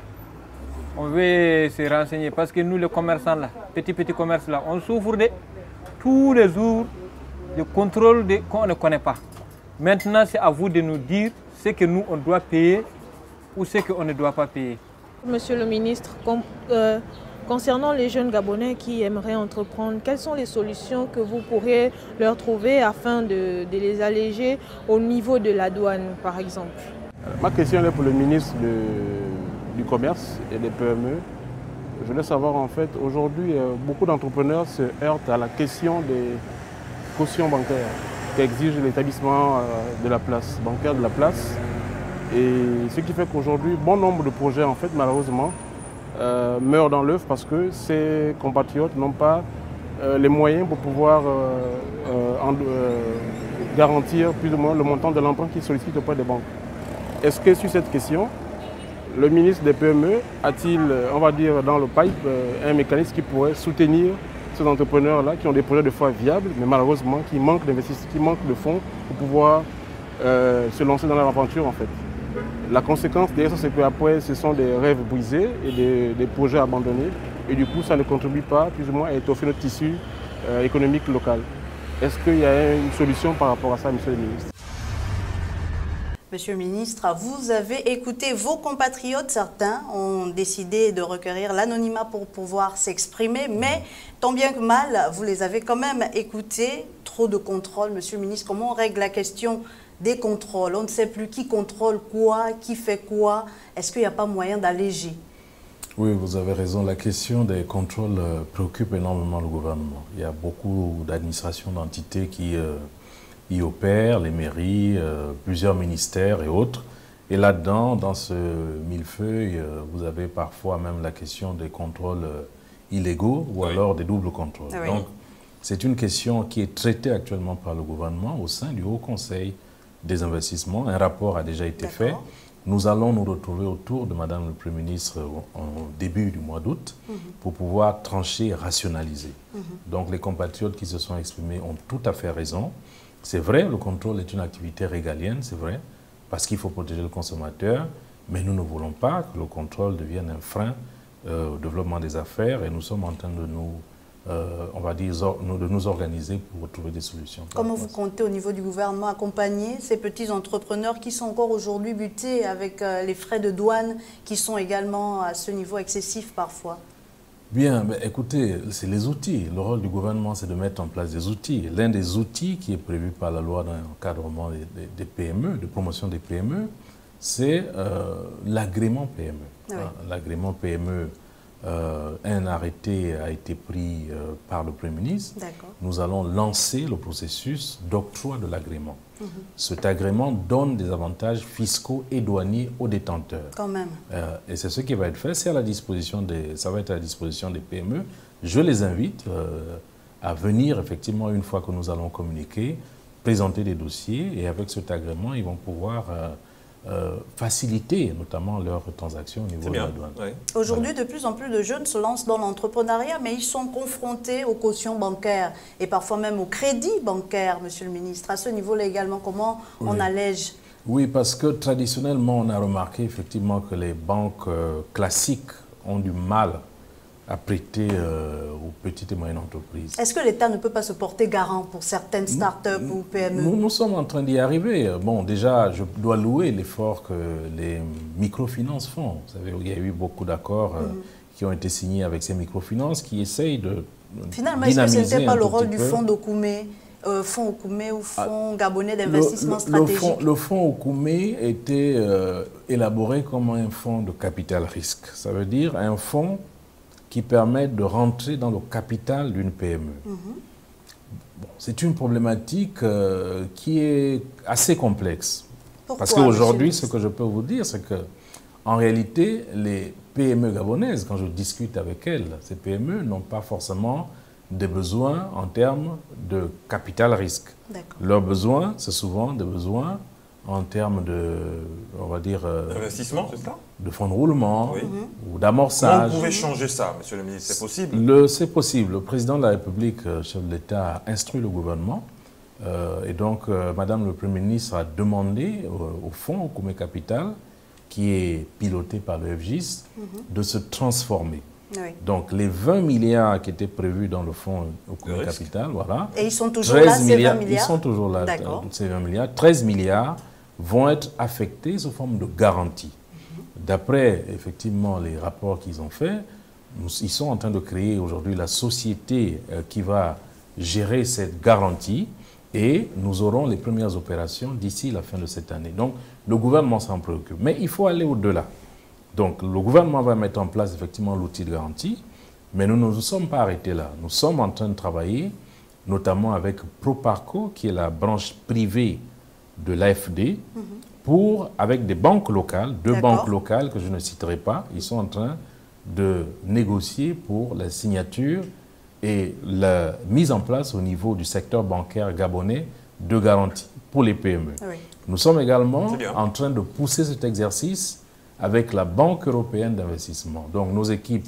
On veut se renseigner parce que nous, les commerçants, là, petits commerces, là, on souffre de tous les jours de contrôle qu'on ne connaît pas. Maintenant, c'est à vous de nous dire ce que nous, on doit payer ou ce qu'on ne doit pas payer. Monsieur le ministre, concernant les jeunes Gabonais qui aimeraient entreprendre, quelles sont les solutions que vous pourriez leur trouver afin de les alléger au niveau de la douane, par exemple? Ma question est pour le ministre du Commerce et des PME. Je voulais savoir, en fait, aujourd'hui, beaucoup d'entrepreneurs se heurtent à la question des cautions bancaires qu'exige l'établissement de la place, bancaire de la place. Et ce qui fait qu'aujourd'hui, bon nombre de projets, en fait, malheureusement, meurent dans l'œuf parce que ces compatriotes n'ont pas les moyens pour pouvoir garantir plus ou moins le montant de l'emprunt qu'ils sollicitent auprès des banques. Est-ce que sur cette question, le ministre des PME a-t-il, on va dire, dans le pipe, un mécanisme qui pourrait soutenir ces entrepreneurs-là qui ont des projets de foi viables, mais malheureusement qui manquent d'investissement, qui manquent de fonds pour pouvoir se lancer dans leur aventure en fait. La conséquence derrière ça, c'est qu'après, ce sont des rêves brisés et des projets abandonnés. Et du coup, ça ne contribue pas plus ou moins à étoffer notre tissu économique local. Est-ce qu'il y a une solution par rapport à ça, monsieur le ministre? Monsieur le ministre, vous avez écouté vos compatriotes, certains ont décidé de requérir l'anonymat pour pouvoir s'exprimer, mais tant bien que mal, vous les avez quand même écoutés. Trop de contrôle, monsieur le ministre, comment on règle la question des contrôles? On ne sait plus qui contrôle quoi, qui fait quoi. Est-ce qu'il n'y a pas moyen d'alléger? Oui, vous avez raison. La question des contrôles préoccupe énormément le gouvernement. Il y a beaucoup d'administrations, d'entités qui y opèrent, les mairies, plusieurs ministères et autres. Et là-dedans, dans ce millefeuille, vous avez parfois même la question des contrôles illégaux ou alors des doubles contrôles. Oui. Donc, c'est une question qui est traitée actuellement par le gouvernement au sein du Haut Conseil des investissements. Un rapport a déjà été fait. Nous allons nous retrouver autour de Madame le Premier ministre au début du mois d'août pour pouvoir trancher et rationaliser. Donc les compatriotes qui se sont exprimés ont tout à fait raison. C'est vrai, le contrôle est une activité régalienne, c'est vrai, parce qu'il faut protéger le consommateur, mais nous ne voulons pas que le contrôle devienne un frein au développement des affaires et nous sommes en train de nous, on va dire, de nous organiser pour trouver des solutions. Comment vous comptez au niveau du gouvernement accompagner ces petits entrepreneurs qui sont encore aujourd'hui butés avec les frais de douane qui sont également à ce niveau excessif parfois? Bien, mais écoutez, c'est les outils. Le rôle du gouvernement, c'est de mettre en place des outils. L'un des outils qui est prévu par la loi d'encadrement des PME, de promotion des PME, c'est l'agrément PME. Oui. L'agrément PME, un arrêté a été pris par le Premier ministre. Nous allons lancer le processus d'octroi de l'agrément. Cet agrément donne des avantages fiscaux et douaniers aux détenteurs. Quand même. Et c'est ce qui va être fait. C'est à la disposition ça va être à la disposition des PME. Je les invite à venir, effectivement, une fois que nous allons communiquer, présenter des dossiers. Et avec cet agrément, ils vont pouvoir faciliter notamment leurs transactions au niveau de la douane. Oui. Aujourd'hui, de plus en plus de jeunes se lancent dans l'entrepreneuriat, mais ils sont confrontés aux cautions bancaires et parfois même au crédit bancaire, Monsieur le ministre. À ce niveau-là également, comment on allège? Oui, parce que traditionnellement, on a remarqué effectivement que les banques classiques ont du mal à prêter aux petites et moyennes entreprises. Est-ce que l'État ne peut pas se porter garant pour certaines start-up ou PME? Nous sommes en train d'y arriver. Bon, déjà, je dois louer l'effort que les microfinances font. Vous savez, il y a eu beaucoup d'accords qui ont été signés avec ces microfinances qui essayent de finalement, est-ce que ce n'était pas le rôle du fonds d'Okoumé, fonds Okoumé ou fonds gabonais d'investissement stratégique? Le fonds Okoumé était élaboré comme un fonds de capital risque. Ça veut dire un fonds qui permettent de rentrer dans le capital d'une PME. Bon, c'est une problématique qui est assez complexe. Pourquoi, parce qu'aujourd'hui, ce que je peux vous dire, c'est que en réalité, les PME gabonaises, quand je discute avec elles, ces PME n'ont pas forcément des besoins en termes de capital risque. Leurs besoins, c'est souvent des besoins en termes de, on va dire... Investissement, c'est ça? De fonds de roulement ou d'amorçage. Comment vous pouvez changer ça, Monsieur le ministre? C'est possible? C'est possible. Le président de la République, chef de l'État, a instruit le gouvernement. Et donc, Madame le Premier ministre a demandé au fonds Okoumé Capital, qui est piloté par le FGIS, de se transformer. Donc, les 20 milliards qui étaient prévus dans le fonds Okoumé Capital, voilà. Et ils sont toujours là, ces 20 milliards? Ils sont toujours là, ces 20 milliards. 13 milliards vont être affectés sous forme de garantie. D'après, effectivement, les rapports qu'ils ont faits, ils sont en train de créer aujourd'hui la société qui va gérer cette garantie et nous aurons les premières opérations d'ici la fin de cette année. Donc, le gouvernement s'en préoccupe. Mais il faut aller au-delà. Donc, le gouvernement va mettre en place effectivement l'outil de garantie, mais nous ne nous sommes pas arrêtés là. Nous sommes en train de travailler, notamment avec Proparco, qui est la branche privée de l'AFD, avec des banques locales, deux banques locales que je ne citerai pas. Ils sont en train de négocier pour la signature et la mise en place au niveau du secteur bancaire gabonais de garanties pour les PME. Nous sommes également en train de pousser cet exercice avec la Banque européenne d'investissement. Donc nos équipes,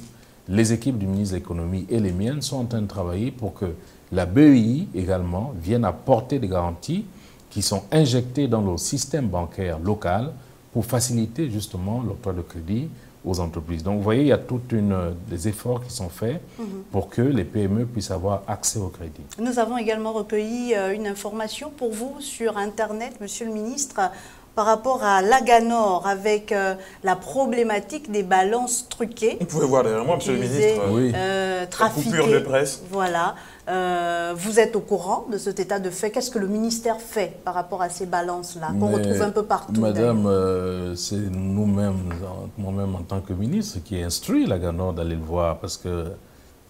les équipes du ministre de l'économie et les miennes sont en train de travailler pour que la BEI également vienne apporter des garanties qui sont injectés dans le système bancaire local pour faciliter justement l'octroi de crédit aux entreprises. Donc vous voyez, il y a tous des efforts qui sont faits pour que les PME puissent avoir accès au crédit. Nous avons également recueilli une information pour vous sur Internet, Monsieur le ministre, par rapport à l'Aganor, avec la problématique des balances truquées. Vous pouvez voir derrière moi, Monsieur le ministre, trafiquées. la coupure de presse. Voilà. Vous êtes au courant de cet état de fait? Qu'est-ce que le ministère fait par rapport à ces balances-là, qu'on retrouve un peu partout? Madame, c'est nous-mêmes, moi-même en tant que ministre, qui instruit la GANOR d'aller le voir, parce que,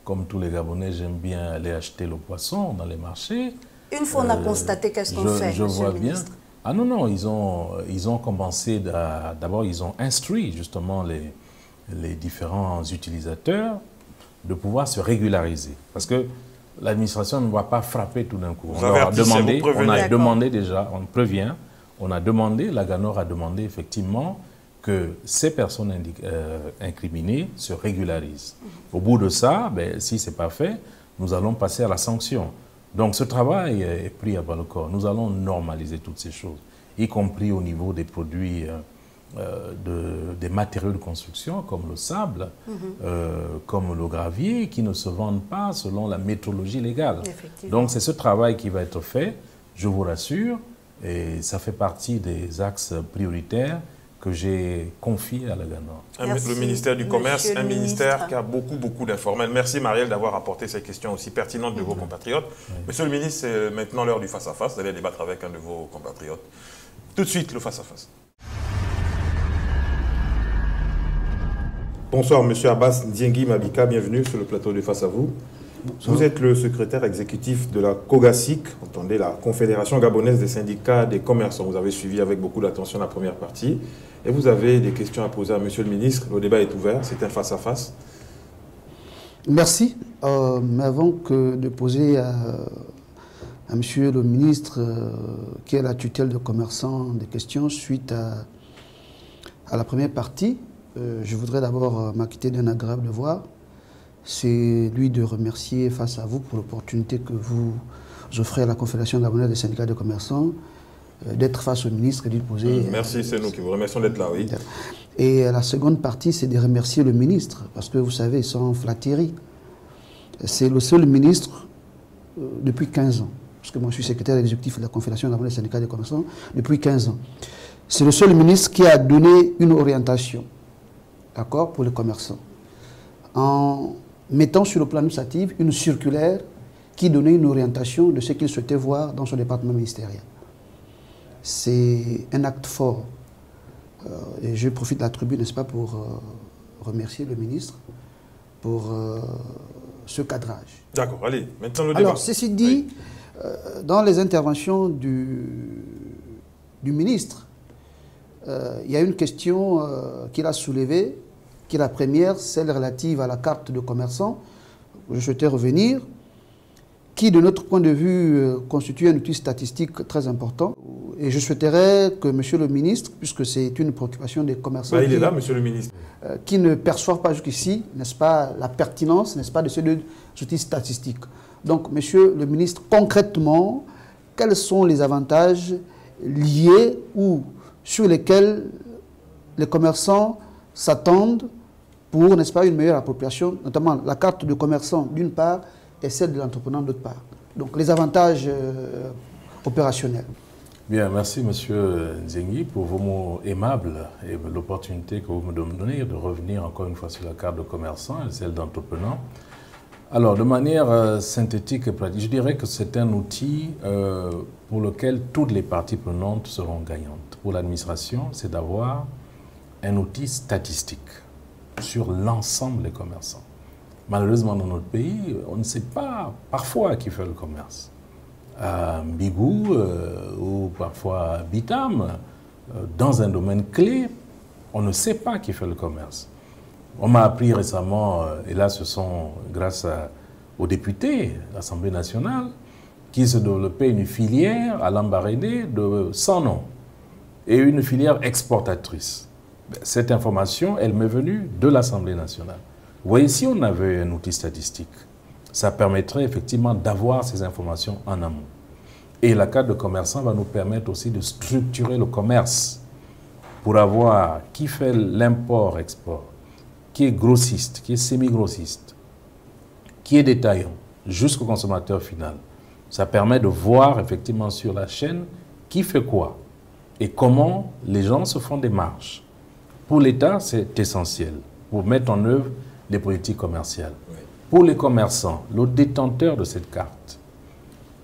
comme tous les Gabonais, j'aime bien aller acheter le poisson dans les marchés. Une fois on a constaté, qu'est-ce qu'on fait, je monsieur vois le bien. ministre? Ah non, non, ils ont commencé, d'abord ils ont instruit justement les différents utilisateurs de pouvoir se régulariser. Parce que l'administration ne va pas frapper tout d'un coup. On a demandé déjà, on prévient, on a demandé, la GANOR a demandé effectivement que ces personnes incriminées se régularisent. Au bout de ça, ben, si ce n'est pas fait, nous allons passer à la sanction. Donc ce travail est pris à bras le corps. Nous allons normaliser toutes ces choses, y compris au niveau des produits, des matériaux de construction comme le sable, comme le gravier, qui ne se vendent pas selon la métrologie légale. Donc c'est ce travail qui va être fait, je vous rassure, et ça fait partie des axes prioritaires que j'ai confié à la GANOR. Le ministère du Commerce, un ministère qui a beaucoup d'informations. Merci Marielle d'avoir apporté ces questions aussi pertinentes de vos compatriotes. Monsieur le ministre, c'est maintenant l'heure du face-à-face. Vous allez débattre avec un de vos compatriotes. Tout de suite, le face-à-face. Bonsoir, monsieur Abbas Ndiengi Mabika, bienvenue sur le plateau de Face à vous. Bonsoir. Vous êtes le secrétaire exécutif de la COGASIC, entendez, la Confédération gabonaise des syndicats des commerçants. Vous avez suivi avec beaucoup d'attention la première partie et vous avez des questions à poser à monsieur le ministre. Le débat est ouvert, c'est un face-à-face. Merci. Mais avant que de poser à monsieur le ministre, qui est la tutelle de commerçants, des questions suite à la première partie, je voudrais d'abord m'acquitter d'un agréable devoir. C'est lui de remercier face à vous pour l'opportunité que vous offrez à la Confédération gabonaise des syndicats de commerçants d'être face au ministre et de lui poser... Merci, c'est nous qui vous remercions d'être là, oui. Et la seconde partie, c'est de remercier le ministre, parce que vous savez, sans flatterie, c'est le seul ministre depuis 15 ans, parce que moi je suis secrétaire exécutif de la Confédération gabonaise des syndicats de commerçants depuis 15 ans. C'est le seul ministre qui a donné une orientation, d'accord, pour les commerçants, en mettant sur le plan administratif une circulaire qui donnait une orientation de ce qu'il souhaitait voir dans son département ministériel. C'est un acte fort. Et je profite de la tribune, n'est-ce pas, pour remercier le ministre pour ce cadrage. D'accord, allez, maintenant le débat. Alors, ceci dit, dans les interventions du ministre, il y a une question qu'il a soulevée, qui est la première, celle relative à la carte de commerçant. Je souhaitais revenir, qui, de notre point de vue, constitue un outil statistique très important. Et je souhaiterais que monsieur le ministre, puisque c'est une préoccupation des commerçants... il est là, monsieur le ministre. Qui ne perçoivent pas jusqu'ici, n'est-ce pas, la pertinence, n'est-ce pas, de ces deux outils statistiques. Donc, monsieur le ministre, concrètement, quels sont les avantages liés ou sur lesquels les commerçants s'attendent pour, n'est-ce pas, une meilleure appropriation, notamment la carte de commerçant d'une part et celle de l'entrepreneur d'autre part. Donc les avantages opérationnels. Bien, merci monsieur Ndiengi pour vos mots aimables et l'opportunité que vous me donnez de revenir encore une fois sur la carte de commerçant et celle d'entrepreneur. Alors, de manière synthétique et pratique, je dirais que c'est un outil pour lequel toutes les parties prenantes seront gagnantes. Pour l'administration, c'est d'avoir un outil statistique sur l'ensemble des commerçants. Malheureusement, dans notre pays, on ne sait pas parfois qui fait le commerce. À Mbigou ou parfois à Bitam, dans un domaine clé, on ne sait pas qui fait le commerce. On m'a appris récemment, et là ce sont grâce aux députés de l'Assemblée nationale, qui se développait une filière à Lambaréné de 100 noms et une filière exportatrice. Cette information, elle m'est venue de l'Assemblée nationale. Vous voyez, si on avait un outil statistique, ça permettrait effectivement d'avoir ces informations en amont. Et la carte de commerçant va nous permettre aussi de structurer le commerce pour avoir qui fait l'import-export, qui est grossiste, qui est semi-grossiste, qui est détaillant, jusqu'au consommateur final. Ça permet de voir effectivement sur la chaîne qui fait quoi et comment les gens se font des marges. Pour l'État, c'est essentiel pour mettre en œuvre les politiques commerciales. Oui. Pour les commerçants, le détenteur de cette carte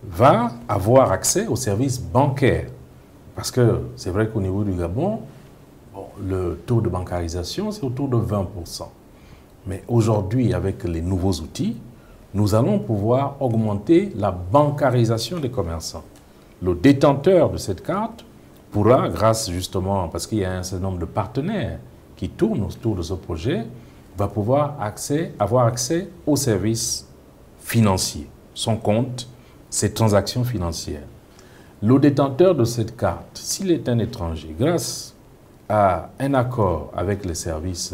va avoir accès aux services bancaires. Parce que c'est vrai qu'au niveau du Gabon, le taux de bancarisation, c'est autour de 20%. Mais aujourd'hui, avec les nouveaux outils, nous allons pouvoir augmenter la bancarisation des commerçants. Le détenteur de cette carte pourra, grâce justement, parce qu'il y a un certain nombre de partenaires qui tournent autour de ce projet, va pouvoir avoir accès aux services financiers, son compte, ses transactions financières. Le détenteur de cette carte, s'il est un étranger, grâce à un accord avec les services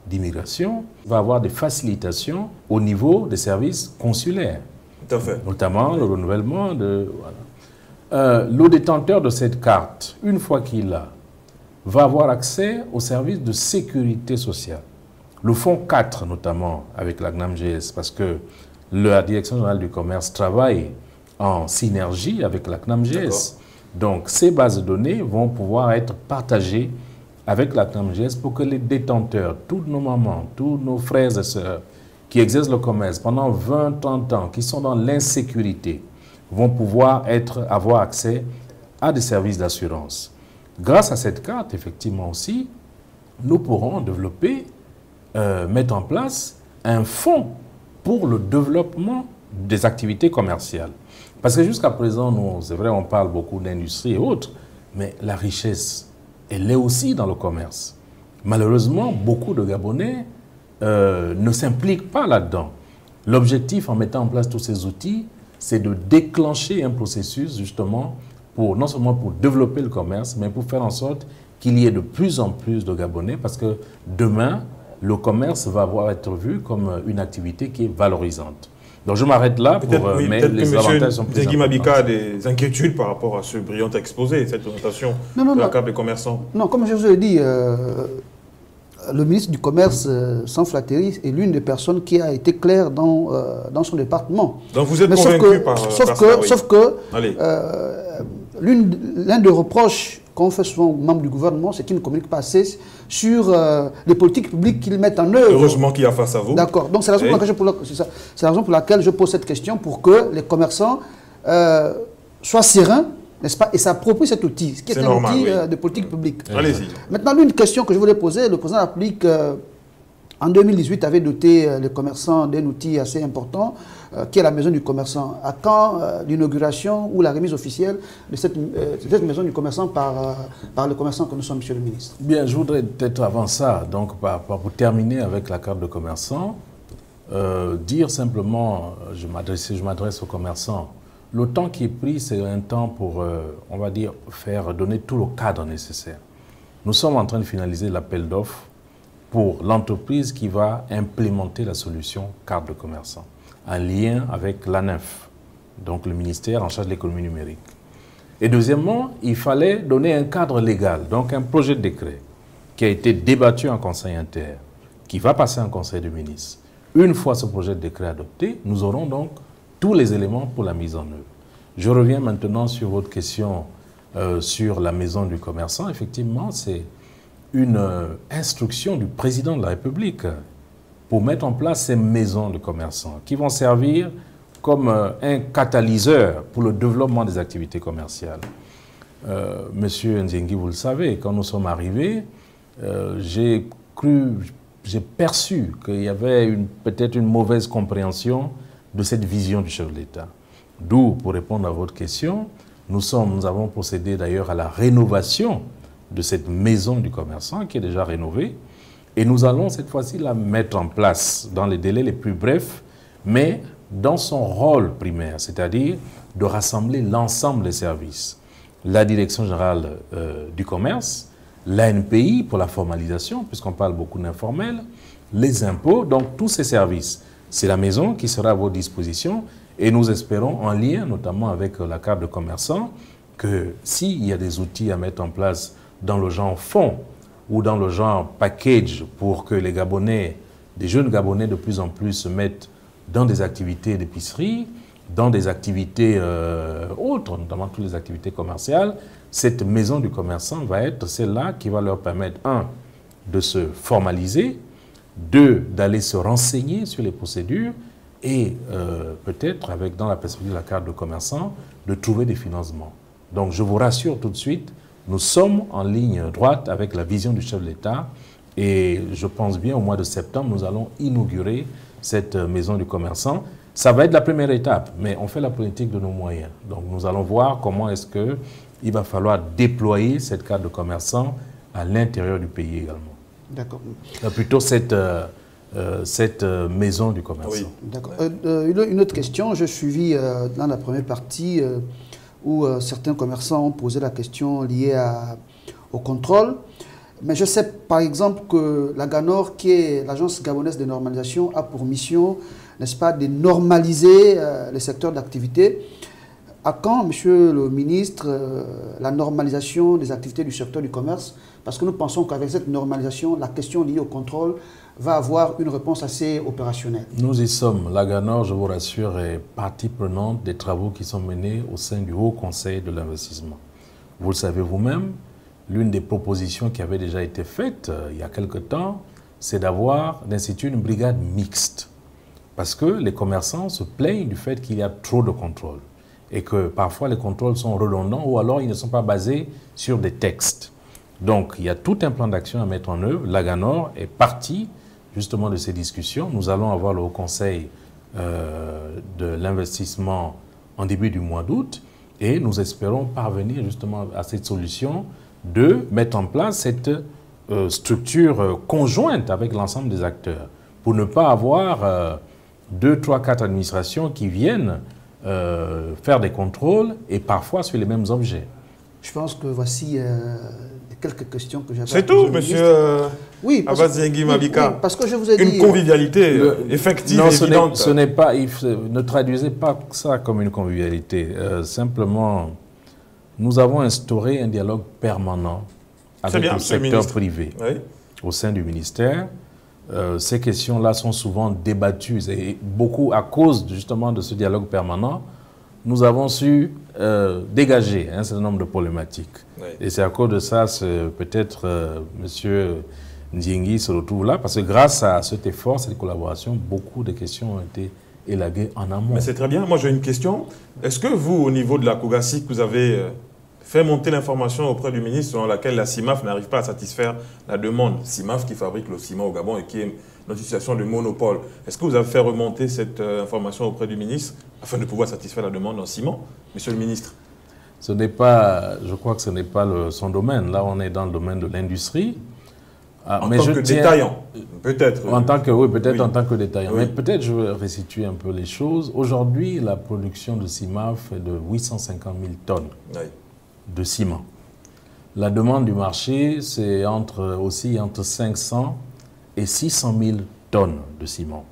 d'immigration, va avoir des facilitations au niveau des services consulaires. Tout à fait. Notamment le renouvellement de... Voilà. Le détenteur de cette carte, une fois qu'il l'a, va avoir accès aux services de sécurité sociale. Le fonds 4, notamment, avec la CNAMGS, parce que la Direction générale du commerce travaille en synergie avec la CNAMGS. Donc, ces bases de données vont pouvoir être partagées avec la CNAMGS pour que les détenteurs, tous nos mamans, tous nos frères et sœurs qui exercent le commerce pendant 20-30 ans, qui sont dans l'insécurité, vont pouvoir avoir accès à des services d'assurance. Grâce à cette carte, effectivement aussi, nous pourrons développer, mettre en place un fonds pour le développement des activités commerciales. Parce que jusqu'à présent, nous, c'est vrai, on parle beaucoup d'industrie et autres, mais la richesse, elle est aussi dans le commerce. Malheureusement, beaucoup de Gabonais ne s'impliquent pas là-dedans. L'objectif en mettant en place tous ces outils, c'est de déclencher un processus justement pour, non seulement pour développer le commerce, mais pour faire en sorte qu'il y ait de plus en plus de Gabonais, parce que demain, le commerce va être vu comme une activité qui est valorisante. Donc je m'arrête là, mais les avantages sont plus importants. Mabika a des inquiétudes par rapport à ce brillant exposé, cette présentation de la carte des commerçants. Non, comme je vous ai dit, le ministre du Commerce, sans flatterie, est l'une des personnes qui a été claire dans son département. Donc vous êtes convaincu par ça, Sauf que l'un des reproches qu'on fait souvent aux membres du gouvernement, c'est qu'ils ne communiquent pas assez sur les politiques publiques qu'ils mettent en œuvre. Heureusement qu'il y a face à vous. D'accord. Donc c'est la raison pour laquelle je pose cette question, pour que les commerçants soient sereins, n'est-ce pas, et s'approprient cet outil, ce qui est un outil de politique publique. Allez-y. Maintenant, l'une question que je voulais poser, le président applique, en 2018, avait doté les commerçants d'un outil assez important, qui est la maison du commerçant. À quand l'inauguration ou la remise officielle de cette maison du commerçant par le commerçant que nous sommes, monsieur le ministre? Bien, je voudrais peut-être avant ça, donc pour terminer avec la carte de commerçant, dire simplement, je m'adresse aux commerçants, le temps qui est pris, c'est un temps pour, on va dire, donner tout le cadre nécessaire. Nous sommes en train de finaliser l'appel d'offres pour l'entreprise qui va implémenter la solution carte de commerçant, en lien avec l'ANEF, donc le ministère en charge de l'économie numérique. Et deuxièmement, il fallait donner un cadre légal, donc un projet de décret qui a été débattu en conseil inter, qui va passer en conseil de ministres. Une fois ce projet de décret adopté, nous aurons donc tous les éléments pour la mise en œuvre. Je reviens maintenant sur votre question sur la maison du commerçant. Effectivement, c'est une instruction du président de la République pour mettre en place ces maisons de commerçants qui vont servir comme un catalyseur pour le développement des activités commerciales. Monsieur Nzengi, vous le savez, quand nous sommes arrivés, j'ai perçu qu'il y avait peut-être une mauvaise compréhension de cette vision du chef de l'État. D'où, pour répondre à votre question, nous avons procédé d'ailleurs à la rénovation de cette maison du commerçant qui est déjà rénovée. Et nous allons cette fois-ci la mettre en place dans les délais les plus brefs, mais dans son rôle primaire, c'est-à-dire de rassembler l'ensemble des services. La Direction générale du commerce, l'ANPI pour la formalisation, puisqu'on parle beaucoup d'informel, les impôts, donc tous ces services. C'est la maison qui sera à vos dispositions et nous espérons, en lien notamment avec la carte de commerçant, que s'il y a des outils à mettre en place dans le genre fonds ou dans le genre package pour que les Gabonais, des jeunes Gabonais de plus en plus se mettent dans des activités d'épicerie, dans des activités autres, notamment toutes les activités commerciales, cette maison du commerçant va être celle-là qui va leur permettre, un, de se formaliser, 2, d'aller se renseigner sur les procédures et peut-être, dans la perspective de la carte de commerçant, de trouver des financements. Donc je vous rassure tout de suite, nous sommes en ligne droite avec la vision du chef de l'État et je pense bien au mois de septembre, nous allons inaugurer cette maison du commerçant. Ça va être la première étape, mais on fait la politique de nos moyens. Donc nous allons voir comment est-ce qu'il va falloir déployer cette carte de commerçant à l'intérieur du pays également. D'accord. Plutôt cette maison du commerçant. Oui. D'accord. Une autre question, j'ai suivi dans la première partie où certains commerçants ont posé la question liée au contrôle. Mais je sais par exemple que la GANOR, qui est l'agence gabonaise de normalisation, a pour mission, n'est-ce pas, de normaliser les secteurs d'activité. À quand, monsieur le ministre, la normalisation des activités du secteur du commerce? Parce que nous pensons qu'avec cette normalisation, la question liée au contrôle va avoir une réponse assez opérationnelle. Nous y sommes. La GANOR, je vous rassure, est partie prenante des travaux qui sont menés au sein du Haut Conseil de l'investissement. Vous le savez vous-même, l'une des propositions qui avait déjà été faite il y a quelque temps, c'est d'instituer une brigade mixte. Parce que les commerçants se plaignent du fait qu'il y a trop de contrôles et que parfois les contrôles sont redondants ou alors ils ne sont pas basés sur des textes. Donc il y a tout un plan d'action à mettre en œuvre. La GANOR est partie justement de ces discussions. Nous allons avoir le Haut Conseil de l'investissement en début du mois d'août et nous espérons parvenir justement à cette solution de mettre en place cette structure conjointe avec l'ensemble des acteurs pour ne pas avoir 2, 3, 4 administrations qui viennent faire des contrôles et parfois sur les mêmes objets. Je pense que voici quelques questions que j'avais. C'est tout, monsieur Abaziengui Mabika. Oui, parce que je vous ai dit... Une convivialité effective et évidente. Ce n'est pas... Ne traduisez pas ça comme une convivialité. Simplement, nous avons instauré un dialogue permanent avec le secteur privé au sein du ministère. Ces questions-là sont souvent débattues et beaucoup à cause justement de ce dialogue permanent, nous avons su dégager un certain nombre de problématiques. Oui. Et c'est à cause de ça, peut-être M. Ndiengui se retrouve là, parce que grâce à cet effort, cette collaboration, beaucoup de questions ont été élaguées en amont. Mais c'est très bien. Moi, j'ai une question. Est-ce que vous, au niveau de la COGACIC, vous avez fait monter l'information auprès du ministre selon laquelle la CIMAF n'arrive pas à satisfaire la demande? CIMAF qui fabrique le ciment au Gabon et qui est dans une situation de monopole. Est-ce que vous avez fait remonter cette information auprès du ministre afin de pouvoir satisfaire la demande en ciment, monsieur le ministre? Ce n'est pas, je crois que ce n'est pas son domaine. Là, on est dans le domaine de l'industrie. En tant que détaillant, peut-être. En tant que, oui, peut-être en tant que détaillant. Oui. Mais peut-être je vais restituer un peu les choses. Aujourd'hui, la production de CIMAF est de 850 000 tonnes de ciment. La demande du marché, c'est aussi entre 500 et 600 000 tonnes de ciment.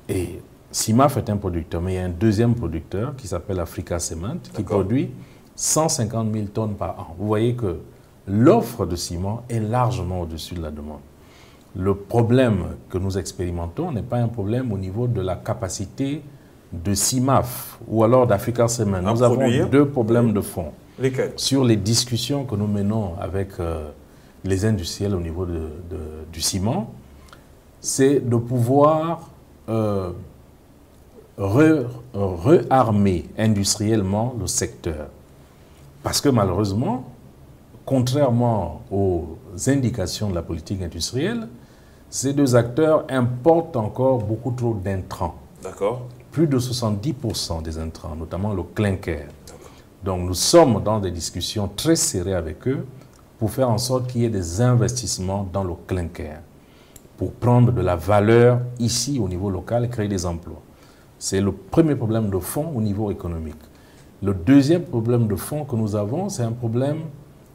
Et CIMAF est un producteur, mais il y a un deuxième producteur qui s'appelle Africa Cement, qui produit 150 000 tonnes par an. Vous voyez que l'offre de ciment est largement au-dessus de la demande. Le problème que nous expérimentons n'est pas un problème au niveau de la capacité de CIMAF ou alors d'Africa Cement. Nous avons deux problèmes de fond. Lesquels? Sur les discussions que nous menons avec les industriels au niveau du ciment, c'est de pouvoir rearmer industriellement le secteur. Parce que malheureusement, contrairement aux indications de la politique industrielle, ces deux acteurs importent encore beaucoup trop d'intrants. D'accord. Plus de 70% des intrants, notamment le clinker. Donc nous sommes dans des discussions très serrées avec eux pour faire en sorte qu'il y ait des investissements dans le clinker, pour prendre de la valeur ici au niveau local et créer des emplois. C'est le premier problème de fond au niveau économique. Le deuxième problème de fond que nous avons, c'est un problème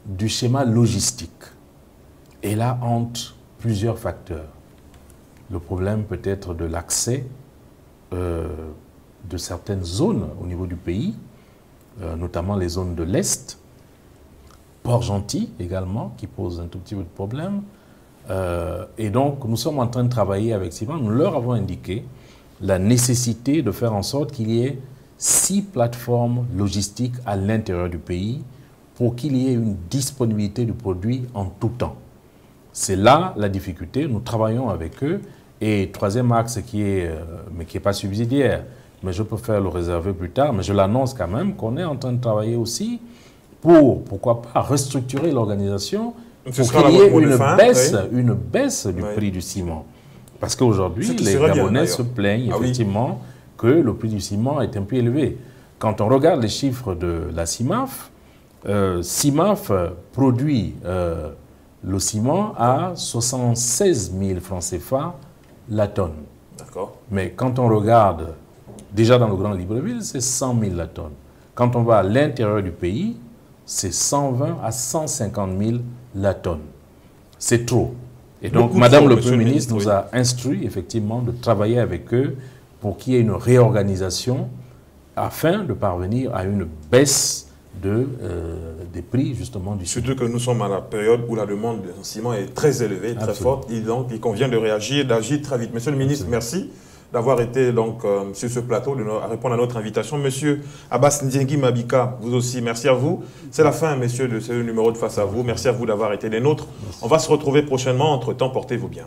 du schéma logistique. Et là entrent plusieurs facteurs. Le problème peut être de l'accès de certaines zones au niveau du pays, notamment les zones de l'Est, Port-Gentil également, qui pose un tout petit peu de problème. Et donc, nous sommes en train de travailler avec Ciment. Nous leur avons indiqué la nécessité de faire en sorte qu'il y ait 6 plateformes logistiques à l'intérieur du pays pour qu'il y ait une disponibilité du produit en tout temps. C'est là la difficulté. Nous travaillons avec eux. Et troisième axe mais qui n'est pas subsidiaire, mais je peux faire le réserver plus tard, mais je l'annonce quand même qu'on est en train de travailler aussi pour, pourquoi pas, restructurer l'organisation pour qu'il y ait une baisse du prix du ciment. Parce qu'aujourd'hui, les Gabonais se plaignent effectivement que le prix du ciment est un peu élevé. Quand on regarde les chiffres de la CIMAF, CIMAF produit le ciment à 76 000 francs CFA la tonne. D'accord. Mais quand on regarde, déjà dans le Grand Libreville, c'est 100 000 la tonne. Quand on va à l'intérieur du pays, c'est 120 à 150 000 la tonne. C'est trop. Et donc, Madame le Premier ministre nous a instruit effectivement de travailler avec eux pour qu'il y ait une réorganisation afin de parvenir à une baisse des prix justement du ciment. Surtout que nous sommes à la période où la demande de ciment est très élevée, très forte, et donc il convient de réagir, d'agir très vite. Monsieur le ministre, merci d'avoir été donc sur ce plateau, à répondre à notre invitation. Monsieur Abbas Ndiengi Mabika, vous aussi, merci à vous. C'est la fin, messieurs, de ce numéro de Face à vous. Merci à vous d'avoir été des nôtres. Merci. On va se retrouver prochainement. Entre-temps, portez-vous bien.